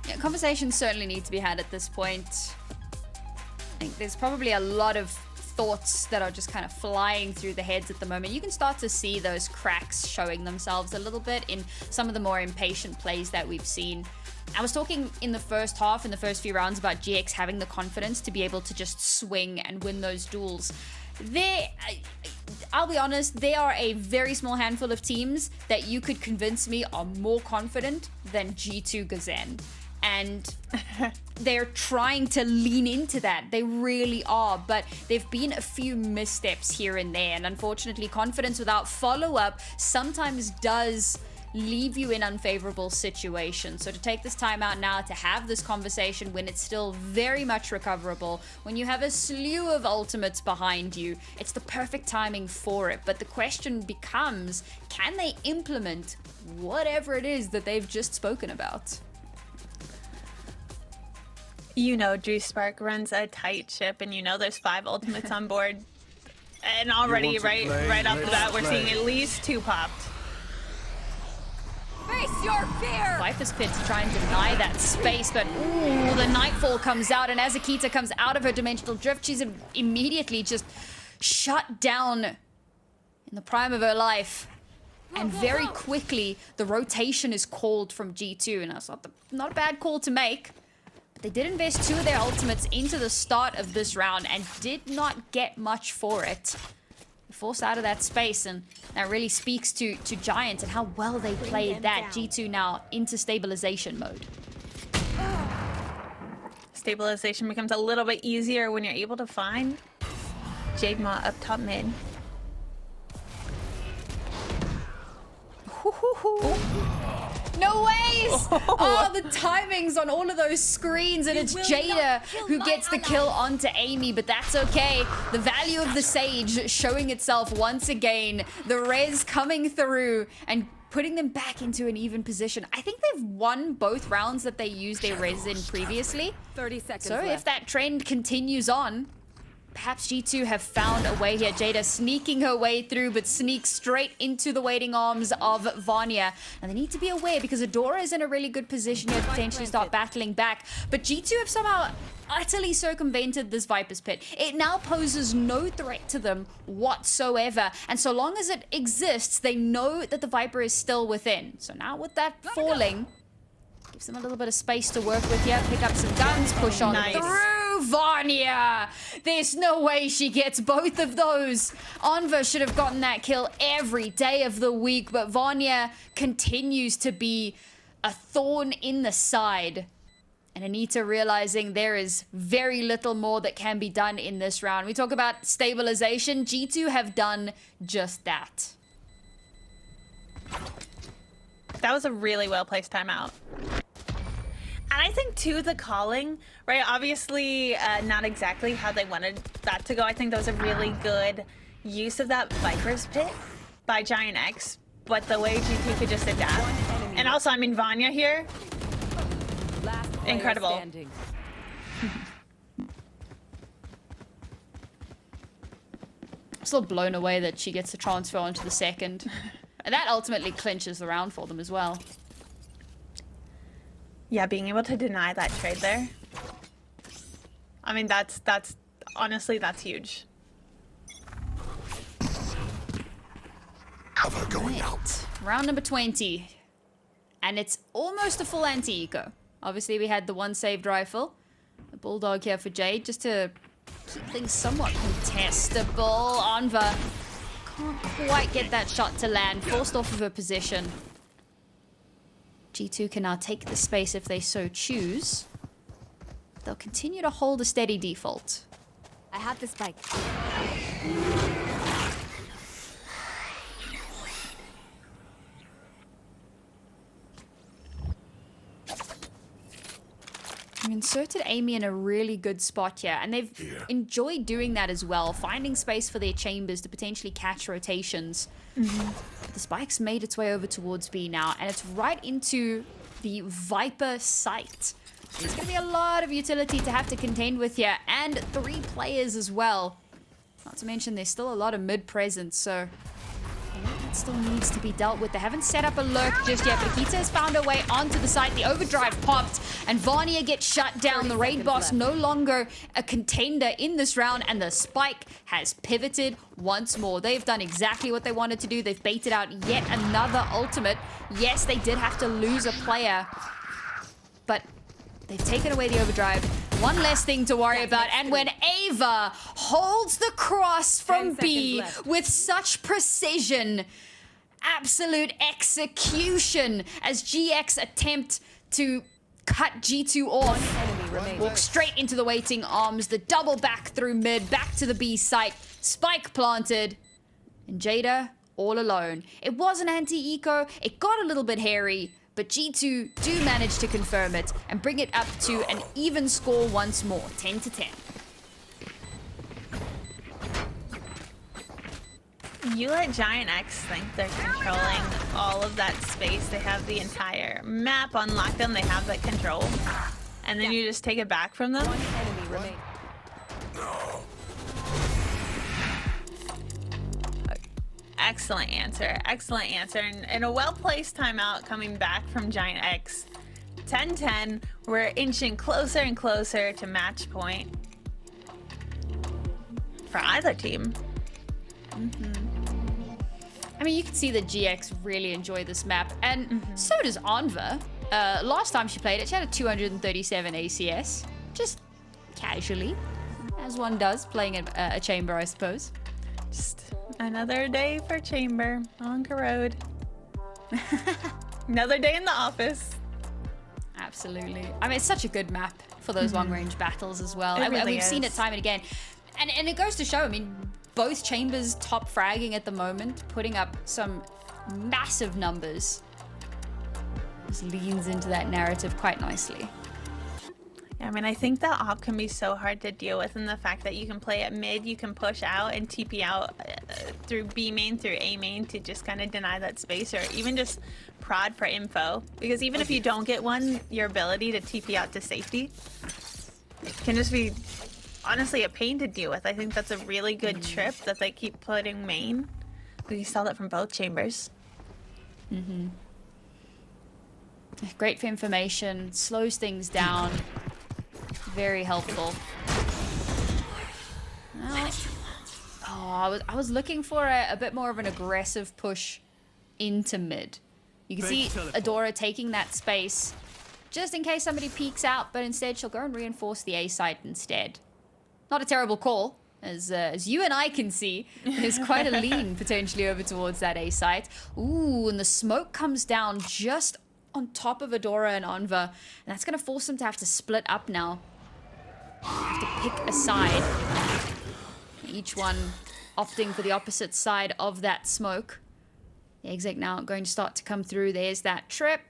Yeah, conversations certainly need to be had at this point. I think there's probably a lot of thoughts that are just kind of flying through the heads at the moment. You can start to see those cracks showing themselves a little bit in some of the more impatient plays that we've seen. I was talking in the first half, in the first few rounds, about GX having the confidence to be able to just swing and win those duels. I'll be honest, they are a very small handful of teams that you could convince me are more confident than G2 Gazen. And they're trying to lean into that. They really are. But there've been a few missteps here and there. And unfortunately, confidence without follow-up sometimes does leave you in unfavorable situations. So to take this time out now to have this conversation when it's still very much recoverable, when you have a slew of ultimates behind you, it's the perfect timing for it. But the question becomes, can they implement whatever it is that they've just spoken about? You know Drew Spark runs a tight ship, and you know there's 5 ultimates on board. And already, want to right play? off the bat, we're Let's seeing play. at least 2 popped. Face your fear! Viper's Pit to try and deny that space, but ooh, the Nightfall comes out, and as Akita comes out of her dimensional drift, she's immediately just shut down in the prime of her life. And very quickly, the rotation is called from G2, and that's not a bad call to make. But They did invest 2 of their ultimates into the start of this round and did not get much for it. Forced out of that space, and that really speaks to Giant and how well they played that. G2 now into stabilization mode. Stabilization becomes a little bit easier when you're able to find Jade Ma up top mid. No ways! Oh, the timings on all of those screens, and it's Jada who gets the kill onto Amy, but that's okay. The value of the Sage showing itself once again. The res coming through and putting them back into an even position. I think they've won both rounds that they used their res in previously. 30 seconds So left. if that trend continues on, perhaps G2 have found a way here. Jada sneaking her way through, but sneaks straight into the waiting arms of Vanya. And they need to be aware because Adora is in a really good position here to potentially start battling back. But G2 have somehow utterly circumvented this Viper's Pit. It now poses no threat to them whatsoever. And so long as it exists, they know that the Viper is still within. So now with that falling, gives them a little bit of space to work with here. Pick up some guns, push on Nice. through. Vanya! There's no way she gets both of those. Anva should have gotten that kill every day of the week, but Vanya continues to be a thorn in the side. And Anita realizing there is very little more that can be done in this round. We talk about stabilization. G2 have done just that. That was a really well-placed timeout. And I think, too, the calling, right? Obviously, not exactly how they wanted that to go. I think that was a really good use of that Viper's Pit by Giant X, but the way GT could just adapt. And also, I mean, Vanya here, Last player incredible. standing. Still blown away that she gets to transfer onto the second. And that ultimately clinches the round for them as well. Yeah, being able to deny that trade there. I mean, that's honestly, that's huge. Cover going out. Round number 20. And it's almost a full anti-eco. Obviously, we had the one saved rifle. The Bulldog here for Jade, just to keep things somewhat contestable. Anva can't quite get that shot to land. Forced off of her position. G2 can now take the space if they so choose. They'll continue to hold a steady default. I have the spike. I've inserted Amy in a really good spot here, and they've enjoyed doing that as well, finding space for their chambers to potentially catch rotations. The spike's made its way over towards B now, and it's right into the Viper site. There's going to be a lot of utility to have to contend with here, and 3 players as well. Not to mention there's still a lot of mid presence, so that still needs to be dealt with. They haven't set up a lurk just yet, but Akita has found her way onto the site. The overdrive popped, and Vanya gets shut down. The raid boss no longer a contender in this round, and the spike has pivoted once more. They've done exactly what they wanted to do. They've baited out yet another ultimate. Yes, they did have to lose a player, but they've taken away the overdrive. One less thing to worry about. And when Ava holds the cross from 10 B seconds left. with such precision, absolute execution, as GX attempt to cut G2 off. Enemy remaining. Walk straight into the waiting arms. The double back through mid, back to the B site. Spike planted. And Jada all alone. It was an anti-eco. It got a little bit hairy, but G2 do manage to confirm it and bring it up to an even score once more, 10-10. You let Giant X think they're controlling all of that space. They have the entire map on lockdown. They have that control. And then you just take it back from them. One enemy remaining. Excellent answer. Excellent answer. And a well-placed timeout coming back from Giant X. 10-10. We're inching closer and closer to match point for either team. I mean, you can see that GX really enjoy this map, and so does Anva. last time she played it, she had a 237 ACS. Just casually, as one does, playing a chamber, I suppose. Just another day for chamber on Road. Another day in the office. Absolutely. I mean, it's such a good map for those long-range battles as well. It And really we've seen it is. time and again. And it goes to show, I mean, both chambers top fragging at the moment, putting up some massive numbers. Just leans into that narrative quite nicely. I mean, I think that op can be so hard to deal with, and the fact that you can play at mid, you can push out and TP out through B main, through A main to just kind of deny that space, or even just prod for info. Because even if you don't get one, your ability to TP out to safety can just be honestly a pain to deal with. I think that's a really good trip that they keep putting main. We saw that from both chambers. Great for information, slows things down. Very helpful. Well, I was looking for a bit more of an aggressive push into mid. You can see Adora taking that space just in case somebody peeks out, but instead she'll go and reinforce the A site instead. Not a terrible call, as you and I can see. There's quite a lean potentially over towards that A site. Ooh, and the smoke comes down just on top of Adora and Anva, and that's going to force them to have to split up now. Have to pick a side. Each one opting for the opposite side of that smoke. The exec now going to start to come through. There's that trip.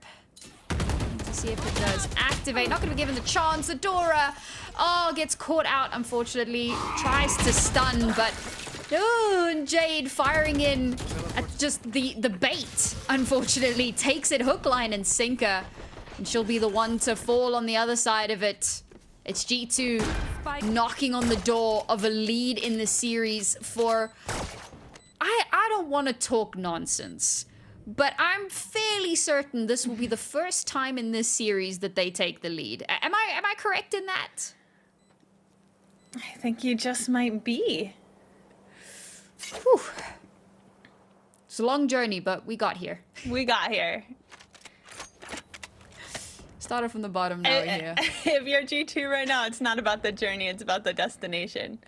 To see if it does activate. Not going to be given the chance. Adora, gets caught out, unfortunately. Tries to stun, but... Oh, and Jade firing in at just the bait, unfortunately. Takes it hook, line, and sinker. And she'll be the one to fall on the other side of it. It's G2 knocking on the door of a lead in the series for... I don't want to talk nonsense, but I'm fairly certain this will be the first time in this series that they take the lead. Am I correct in that? I think you just might be. Whew. It's a long journey, but we got here. We got here. Started from the bottom, now we're here. If you're G2 right now, it's not about the journey, it's about the destination.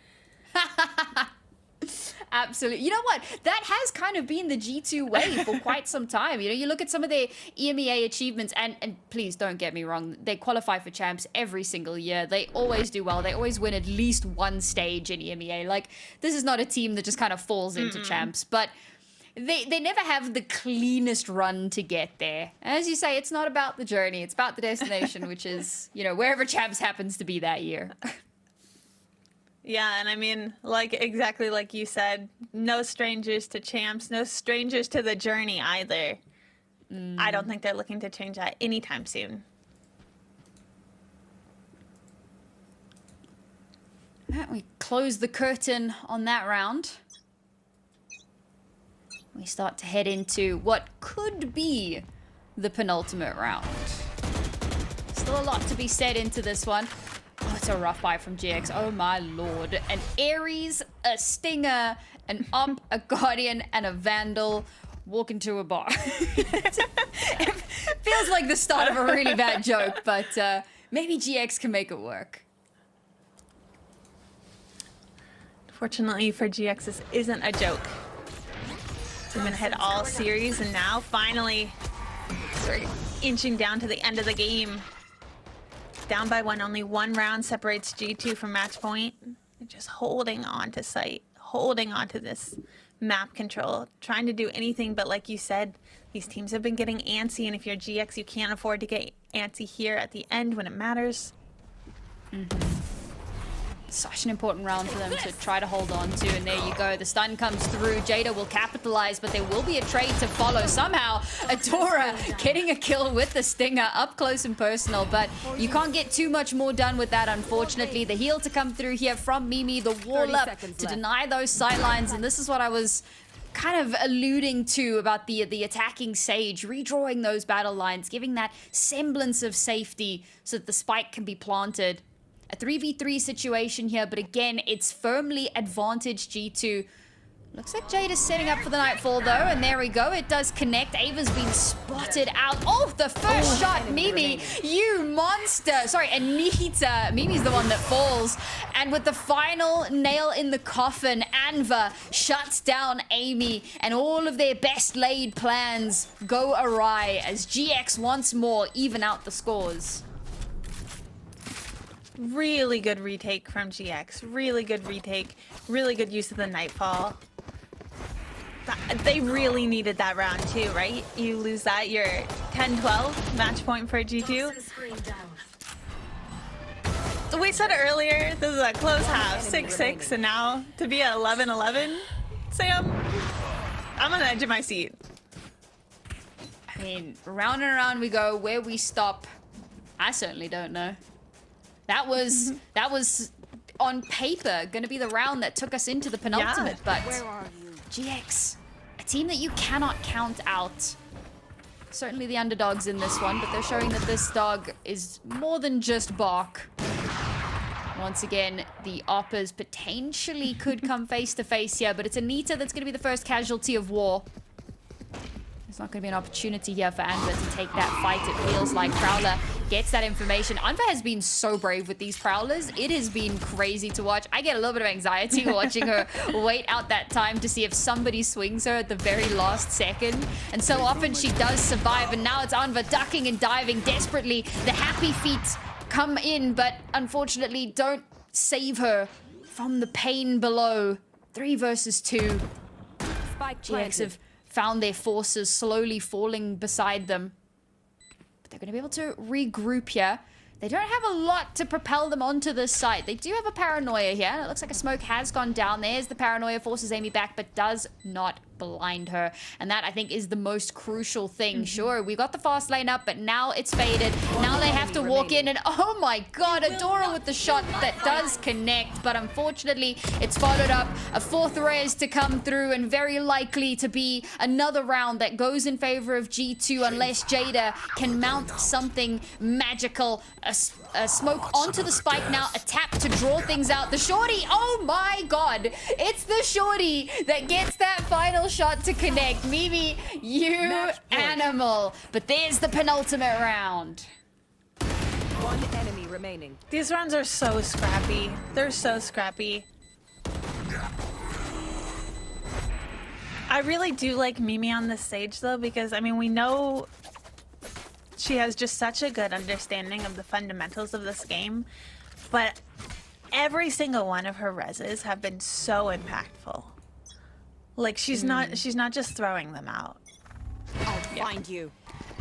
Absolutely. You know what? That has kind of been the G2 way for quite some time. You know, you look at some of their EMEA achievements, and please don't get me wrong, they qualify for champs every single year. They always do well. They always win at least one stage in EMEA. Like, this is not a team that just kind of falls into champs, but they never have the cleanest run to get there. As you say, it's not about the journey, it's about the destination, which is, you know, wherever champs happens to be that year. Yeah, and I mean, like exactly like you said, no strangers to champs, no strangers to the journey either. I don't think they're looking to change that anytime soon. We close the curtain on that round. We start to head into what could be the penultimate round. Still a lot to be said into this one. Oh, it's a rough buy from GX. Oh my lord. An Ares, a Stinger, an Ump, a Guardian, and a Vandal walk into a bar. It feels like the start of a really bad joke, but maybe GX can make it work. Fortunately for GX, this isn't a joke. They've been ahead all series, and now finally sort of inching down to the end of the game. Down by one, only one round separates G2 from match point. They're just holding on to site, holding on to this map control, trying to do anything, but like you said, these teams have been getting antsy, and if you're GX, you can't afford to get antsy here at the end when it matters. Such an important round for them to try to hold on to, and there you go. The stun comes through. Jada will capitalize, but there will be a trade to follow. Somehow, Adora getting a kill with the Stinger up close and personal, but you can't get too much more done with that, unfortunately. The heal to come through here from Mimi, the wall up to deny those sidelines, and this is what I was kind of alluding to about the attacking Sage, redrawing those battle lines, giving that semblance of safety so that the spike can be planted. A 3v3 situation here, but again, it's firmly advantage G2. Looks like Jade is setting up for the Nightfall though, and there we go. It does connect. Ava's been spotted out. Oh, the first shot, Mimi, you monster. Sorry, Anita. Mimi's the one that falls. And with the final nail in the coffin, Anva shuts down Amy, and all of their best laid plans go awry as GX once more even out the scores. Really good retake from GX. Really good retake. Really good use of the Nightfall. They really needed that round too, right? You lose that, you're 10-12, match point for G2. So we said earlier, this is a close half, 6-6, and now to be at 11-11, Sam, I'm on the edge of my seat. I mean, round and around we go. Where we stop, I certainly don't know. That was on paper going to be the round that took us into the penultimate, but Where are you? GX, a team that you cannot count out. Certainly the underdogs in this one, but they're showing that this dog is more than just bark. Once again, the Oppers potentially could come face to face here, but it's Anita that's going to be the first casualty of war. There's not going to be an opportunity here for Anva to take that fight, it feels like. Prowler gets that information. Anva has been so brave with these Prowlers. It has been crazy to watch. I get a little bit of anxiety watching her wait out that time to see if somebody swings her at the very last second. And so often she does survive, and now it's Anva ducking and diving desperately. The happy feet come in, but unfortunately don't save her from the pain below. 3 versus 2. Spike GX planted. have found their forces slowly falling beside them. But they're going to be able to regroup here. They don't have a lot to propel them onto this site. They do have a paranoia here. It looks like a smoke has gone down. There's the paranoia, forces Amy back, but does not blind her. And that, I think, is the most crucial thing. Sure, we got the fast lane up, but now it's faded. Now they have to walk in, and oh my god, Adora with the shot that does connect, but unfortunately, it's followed up. A 4th res to come through, and very likely to be another round that goes in favor of G2 unless Jada can mount something magical. A smoke onto the spike now, a tap to draw things out. The shorty, oh my god, it's the shorty that gets that final shot to connect. Mimi, you animal. But there's the penultimate round. One enemy remaining. These rounds are so scrappy. They're so scrappy. I really do like Mimi on this stage though, because I mean, we know she has just such a good understanding of the fundamentals of this game, but every single one of her reses have been so impactful. Like she's not just throwing them out. I'll find you.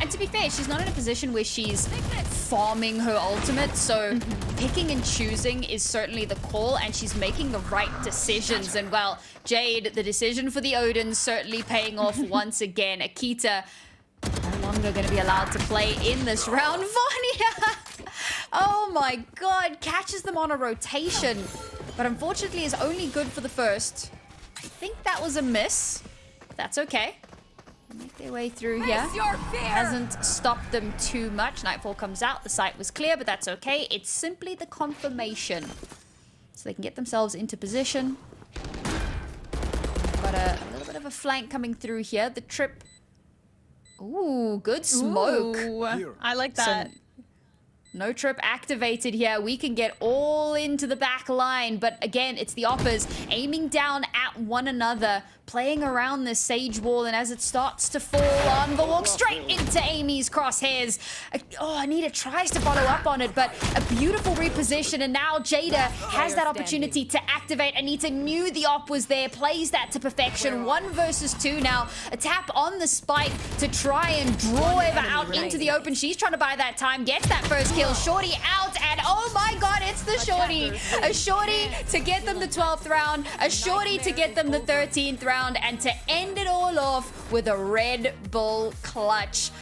And to be fair, she's not in a position where she's farming her ultimate, so picking and choosing is certainly the call, and she's making the right decisions. And well, Jade, the decision for the Odins certainly paying off once again. Akita no longer going to be allowed to play in this round. Vanya! Oh my god, catches them on a rotation, but unfortunately is only good for the first. I think that was a miss. That's okay. Make their way through here. Hasn't stopped them too much. Nightfall comes out. The site was clear, but that's okay. It's simply the confirmation. So they can get themselves into position. Got a little bit of a flank coming through here. The trip. Ooh, good smoke. Ooh, I like that. No trip activated here. We can get all into the back line, but again, it's the Oppers aiming down at one another, playing around this Sage wall, and as it starts to fall on the walk straight into Amy's crosshairs. Oh, Anita tries to follow up on it, but a beautiful reposition, and now Jada has that opportunity to activate. Anita knew the op was there, plays that to perfection. 1 versus 2 now. A tap on the spike to try and draw Eva out into the open. She's trying to buy that time, gets that first kill. Shorty out, and oh my god, it's the Shorty. A Shorty to get them the 12th round, a Shorty to get them the 13th round, and to end it all off with a Red Bull clutch.